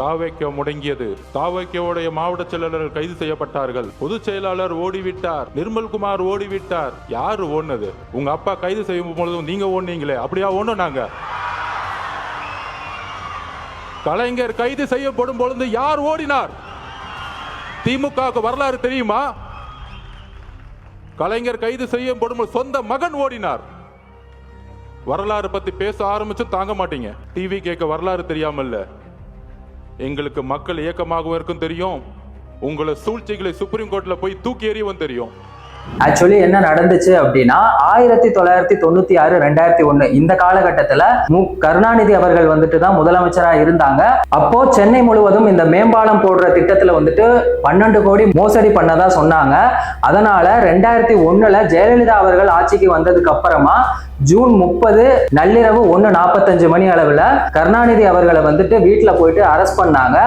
தாவேக்க முடங்கியது. தாவேக்கவுடைய மாவட்ட செயலாளர்கள் கைது செய்யப்பட்டார்கள். பொதுச் செயலாளர் ஓடிவிட்டார். நிர்மல்குமார் ஓடிவிட்டார். யாரு ஓடுனது? உங்க அப்பா கைது செய்யும் பொழுதும் நீங்க ஓடுனீங்களே, அப்படியா ஓடுனாங்க? கலைஞர் கைது செய்யப்படும் பொழுது யார் ஓடினார்? திமுக வரலாறு தெரியுமா? கலைஞர் கைது செய்யப்படும் சொந்த மகன் ஓடினார். வரலாறு பத்தி பேச ஆரம்பிச்சு தாங்க மாட்டீங்க. டிவி கேட்க வரலாறு தெரியாமல்ல, எங்களுக்கு மக்கள் இயக்கமாகவும் இருக்கும் தெரியும். உங்களை சூழ்ச்சிகளை சுப்ரீம் கோர்ட்ல போய் தூக்கி எறியவும் தெரியும். ஆக்சுவலி என்ன நடந்துச்சு அப்படின்னா 1996 2001 இந்த காலகட்டத்துல கருணாநிதி அவர்கள் வந்துட்டு தான் முதலமைச்சரா இருந்தாங்க. அப்போ சென்னை முழுவதும் இந்த மேம்பாலம் போடுற திட்டத்துல வந்துட்டு 12 கோடி மோசடி பண்ணதா சொன்னாங்க. அதனால 2001 ஜெயலலிதா அவர்கள் ஆட்சிக்கு வந்ததுக்கு அப்புறமா ஜூன் 30 நள்ளிரவு 1:45 மணி அளவுல கருணாநிதி அவர்களை வந்துட்டு வீட்டுல போயிட்டு அரெஸ்ட் பண்ணாங்க.